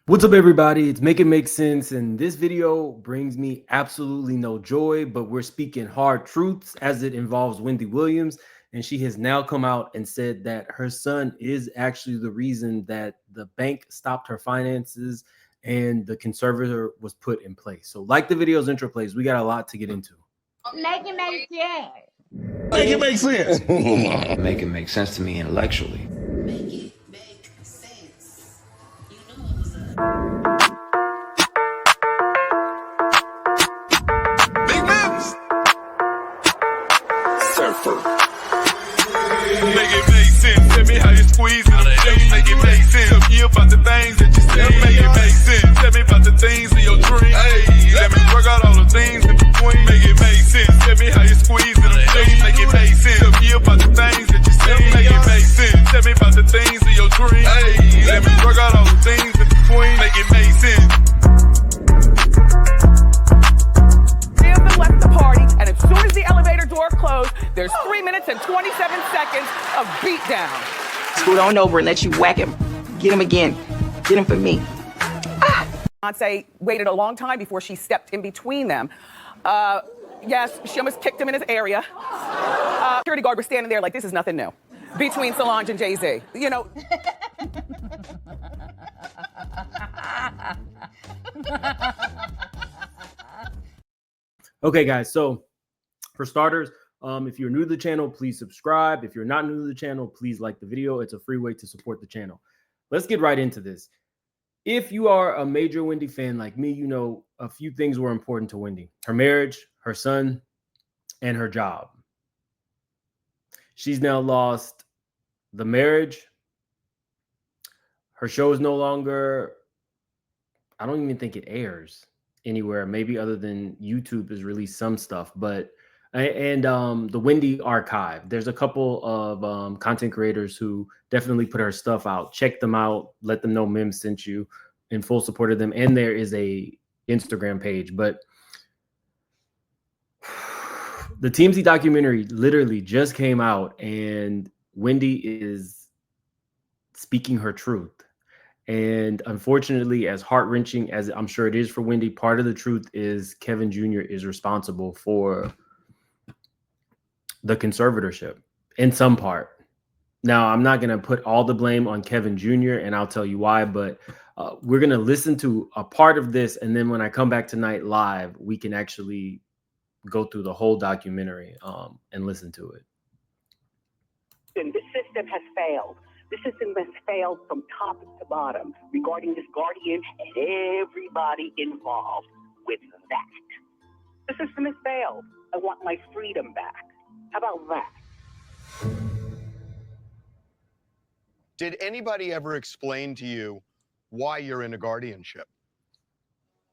What's up, everybody? It's Make It Make Sense, and this video brings me absolutely no joy, but we're speaking hard truths as it involves Wendy Williams, and she has now come out and said that her son is actually the reason that the bank stopped her finances and the conservator was put in place. So like the video's intro plays, we got a lot to get into. Make it make sense. Make it make sense. Make it make sense to me intellectually. Make it make sense. You know what was up. Big Mims. Surfer. Make it make sense. Tell me how you squeeze it. Make it make sense. Tell me about the things that you said. Make it make sense. Tell me about the things in your dream. Hey, let me work out all the things in between. Make it make sense. Tell me how you squeeze it. Make it make sense. Tell me about the things that you said. Make it make sense. Tell me about the things in your dream. Hey, let me work out all the things in between. Make it make sense. Three of them left the party, and as soon as the elevator door closed, there's 3 minutes and 27 seconds of beatdown. Scoot on over and let you whack him. Get him again. Get him for me. Beyonce waited a long time before she stepped in between them. Yes, she almost kicked him in his area. Security guard was standing there like, this is nothing new. Between Solange and Jay-Z. You know. Okay, guys, so for starters, if you're new to the channel, please subscribe. If you're not new to the channel, please like the video. It's a free way to support the channel. Let's get right into this. If you are a major Wendy fan like me, you know a few things were important to Wendy: her marriage, her son, and her job. She's now lost the marriage. Her show is no longer, I don't even think it airs anywhere, maybe other than YouTube has released some stuff, but the Wendy archive, there's a couple of content creators who definitely put her stuff out. Check them out, let them know Mims sent you, in full support of them. And there is a Instagram page. But the TMZ documentary literally just came out, and Wendy is speaking her truth. And unfortunately, as heart-wrenching as I'm sure it is for Wendy, part of the truth is Kevin Jr. is responsible for the conservatorship in some part. Now, I'm not going to put all the blame on Kevin Jr., and I'll tell you why, but we're going to listen to a part of this, and then when I come back tonight live, we can actually go through the whole documentary and listen to it. And this system has failed. The system has failed from top to bottom regarding this guardian and everybody involved with that. The system has failed. I want my freedom back. How about that? Did anybody ever explain to you why you're in a guardianship?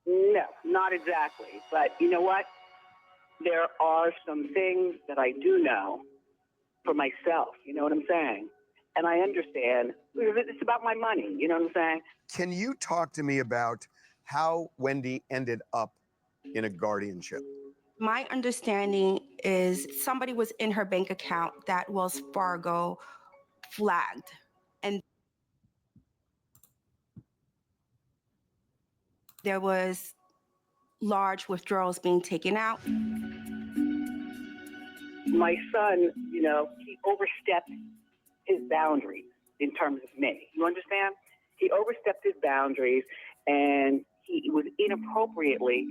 No, not exactly. But you know what? There are some things that I do know for myself. You know what I'm saying? And I understand. It's about my money. You know what I'm saying? Can you talk to me about how Wendy ended up in a guardianship? My understanding is somebody was in her bank account that Wells Fargo flagged. And there was large withdrawals being taken out. My son, you know, he overstepped his boundaries in terms of me. You understand? He overstepped his boundaries, and he was inappropriately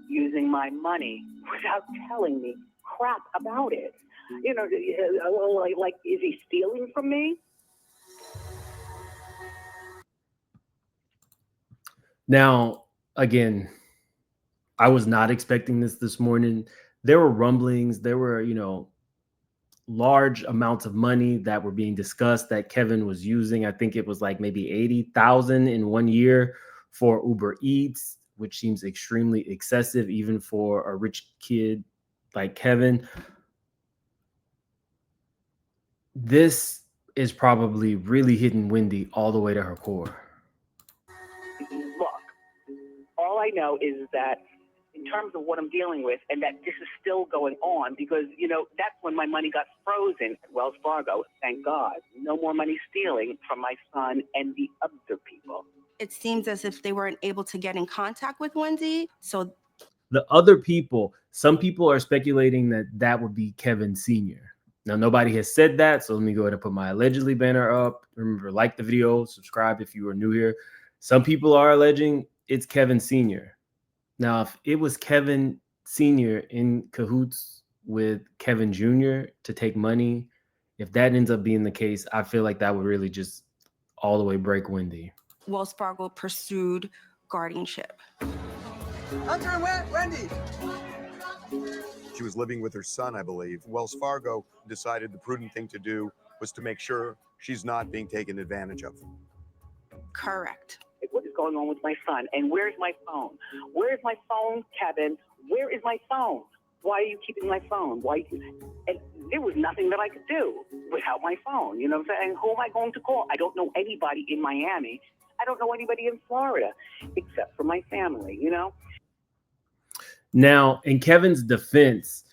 using my money without telling me crap about it. You know, like is he stealing from me? Now, again, I was not expecting this morning. There were rumblings. There were, you know, large amounts of money that were being discussed that Kevin was using. I think it was like maybe 80,000 in 1 year for Uber Eats, which seems extremely excessive even for a rich kid like Kevin. This is probably really hitting Wendy all the way to her core. Look, all I know is that in terms of what I'm dealing with, and that this is still going on, because, you know, that's when my money got frozen at Wells Fargo. Thank God. No more money stealing from my son and the other people. it seems as if they weren't able to get in contact with Wendy. So The other people, some people are speculating that that would be Kevin Sr. Now, nobody has said that, so let me go ahead and put my allegedly banner up. Remember, like the video, subscribe if you are new here. Some people are alleging it's Kevin Sr. Now, if it was Kevin Sr. in cahoots with Kevin Jr. to take money, if that ends up being the case, I feel like that would really just all the way break Wendy. Wells Fargo pursued guardianship. Hunter and Wendy. She was living with her son, I believe. Wells Fargo decided the prudent thing to do was to make sure she's not being taken advantage of. Correct. What is going on with my son? And where's my phone? Where's my phone, Kevin? Where is my phone? Why are you keeping my phone? Why? And there was nothing that I could do without my phone. You know what I'm saying? Who am I going to call? I don't know anybody in Miami. I don't know anybody in Florida except for my family, you know? Now, in Kevin's defense,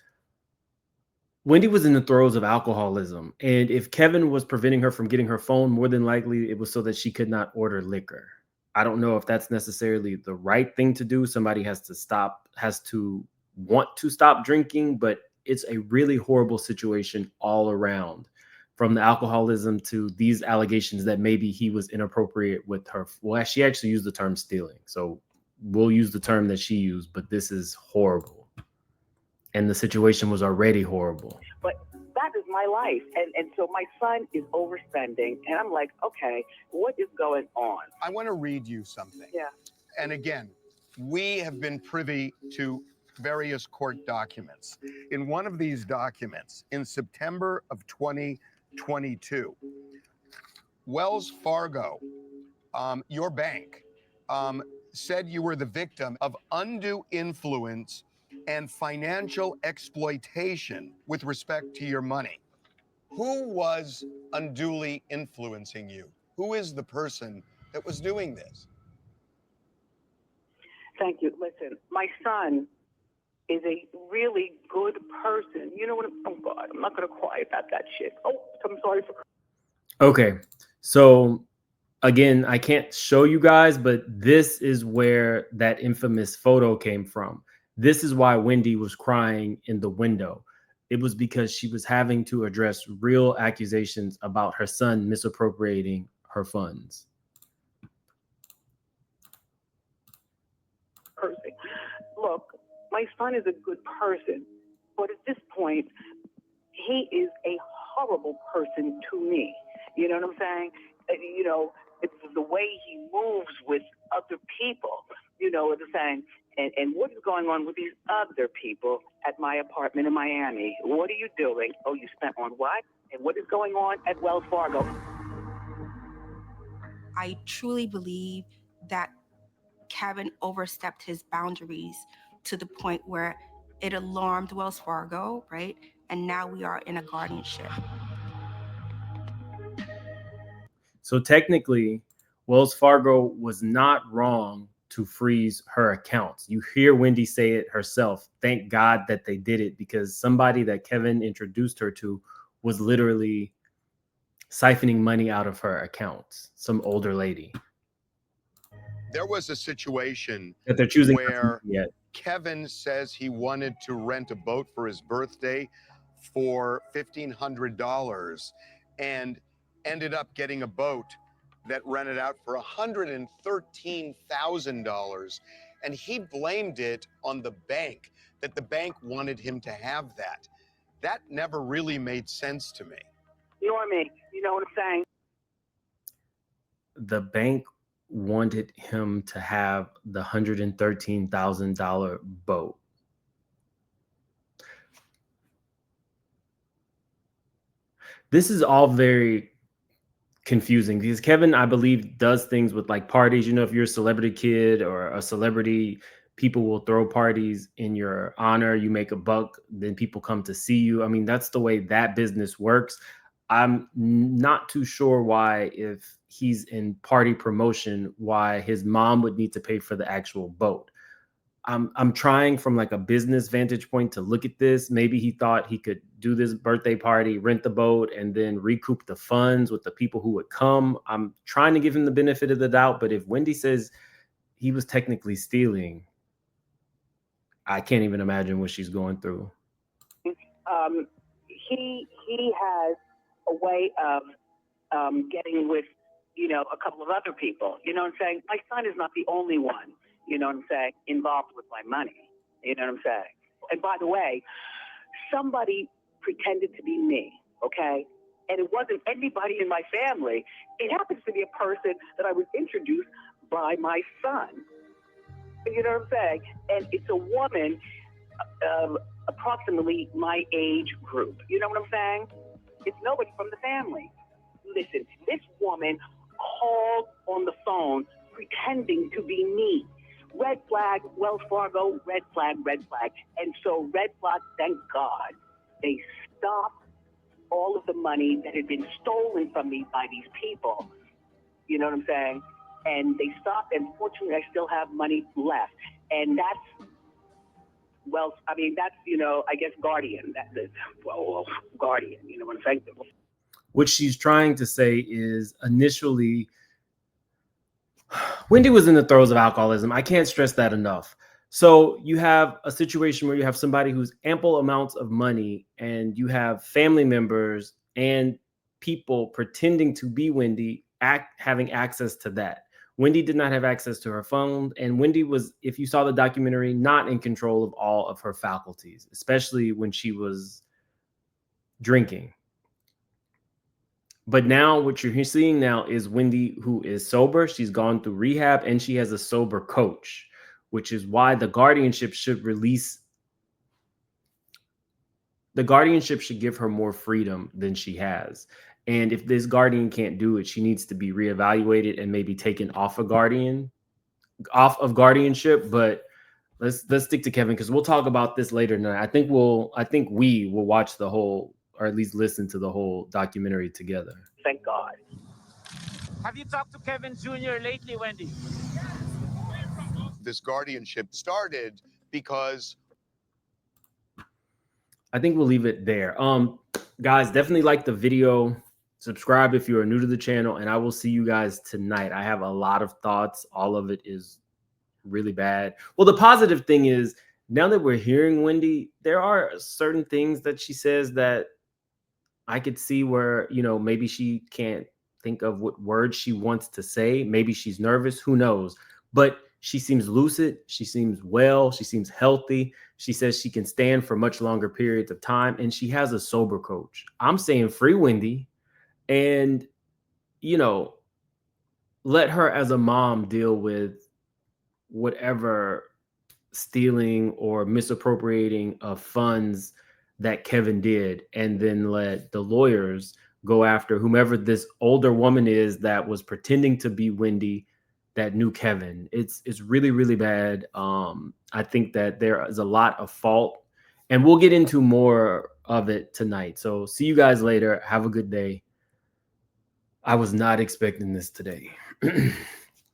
Wendy was in the throes of alcoholism. And if Kevin was preventing her from getting her phone, more than likely it was so that she could not order liquor. I don't know if that's necessarily the right thing to do. Somebody has to want to stop drinking, but it's a really horrible situation all around, from the alcoholism to these allegations that maybe he was inappropriate with her. Well, she actually used the term stealing. So we'll use the term that she used, but this is horrible. And the situation was already horrible. But that is my life. And so my son is overspending. And I'm like, okay, what is going on? I want to read you something. Yeah. And again, we have been privy to various court documents. In one of these documents, in September of 2022, Wells Fargo, your bank, said you were the victim of undue influence and financial exploitation with respect to your money. Who was unduly influencing you? Who is the person that was doing this? Thank you. Listen, my son is a really good person. You know what? Oh, God, I'm not going to cry about that shit. Oh, I'm sorry for. Okay. So again, I can't show you guys, but this is where that infamous photo came from. This is why Wendy was crying in the window. It was because she was having to address real accusations about her son misappropriating her funds. Look, my son is a good person, but at this point, he is a horrible person to me. You know what I'm saying? You know, it's the way he moves with other people. You know what I'm saying? And what is going on with these other people at my apartment in Miami? What are you doing? Oh, you spent on what? And what is going on at Wells Fargo? I truly believe that Kevin overstepped his boundaries to the point where it alarmed Wells Fargo, right? And now we are in a guardianship. So technically, Wells Fargo was not wrong to freeze her accounts. You hear Wendy say it herself. Thank God that they did it, because somebody that Kevin introduced her to was literally siphoning money out of her accounts, some older lady. There was a situation that they're choosing where yet. Kevin says he wanted to rent a boat for his birthday for $1,500 and ended up getting a boat that rented out for $113,000. And he blamed it on the bank, that the bank wanted him to have that. That never really made sense to me. You know what I mean? You know what I'm saying? The bank wanted him to have the $113,000 boat. This is all very confusing because Kevin, I believe, does things with like parties. You know, if you're a celebrity kid or a celebrity, people will throw parties in your honor. You make a buck, then people come to see you. I mean, that's the way that business works. I'm not too sure why, if he's in party promotion, why his mom would need to pay for the actual boat. I'm trying from like a business vantage point to look at this. Maybe he thought he could do this birthday party, rent the boat, and then recoup the funds with the people who would come. I'm trying to give him the benefit of the doubt, but if Wendy says he was technically stealing, I can't even imagine what she's going through. He has a way of getting with, you know, a couple of other people. You know what I'm saying? My son is not the only one, you know what I'm saying, involved with my money. You know what I'm saying? And by the way, somebody pretended to be me, okay? And it wasn't anybody in my family. It happens to be a person that I was introduced by my son. You know what I'm saying? And it's a woman approximately my age group. You know what I'm saying? It's nobody from the family. Listen, this woman called on the phone pretending to be me. Red flag, Wells Fargo, red flag, red flag. And so red flag, thank God, they stopped all of the money that had been stolen from me by these people. You know what I'm saying? And they stopped, and fortunately, I still have money left. And that's, well, I mean, that's, you know, I guess Guardian. That's it. Well, Guardian, you know what I'm saying? What she's trying to say is initially, Wendy was in the throes of alcoholism. I can't stress that enough. So you have a situation where you have somebody who's ample amounts of money, and you have family members and people pretending to be Wendy, having access to that. Wendy did not have access to her phone, and Wendy was, if you saw the documentary, not in control of all of her faculties, especially when she was drinking. But now what you're seeing now is Wendy, who is sober. She's gone through rehab, and she has a sober coach, which is why the guardianship should release. The guardianship should give her more freedom than she has. And if this guardian can't do it, she needs to be reevaluated and maybe taken off of guardianship. But let's stick to Kevin, because we'll talk about this later tonight. I think we will watch the whole, or at least listen to the whole documentary together. Thank God. Have you talked to Kevin Jr. lately, Wendy? This guardianship started because I think we'll leave it there. Guys, definitely like the video. Subscribe if you are new to the channel, and I will see you guys tonight. I have a lot of thoughts. All of it is really bad. Well, the positive thing is, now that we're hearing Wendy, there are certain things that she says that I could see where, you know, maybe she can't think of what words she wants to say. Maybe she's nervous. Who knows? But she seems lucid. She seems well. She seems healthy. She says she can stand for much longer periods of time, and she has a sober coach. I'm saying free Wendy, and, you know, let her as a mom deal with whatever stealing or misappropriating of funds that Kevin did, and then let the lawyers go after whomever this older woman is that was pretending to be Wendy that knew Kevin. It's really, really bad. I think that there is a lot of fault, and we'll get into more of it tonight. So see you guys later. Have a good day. I was not expecting this today.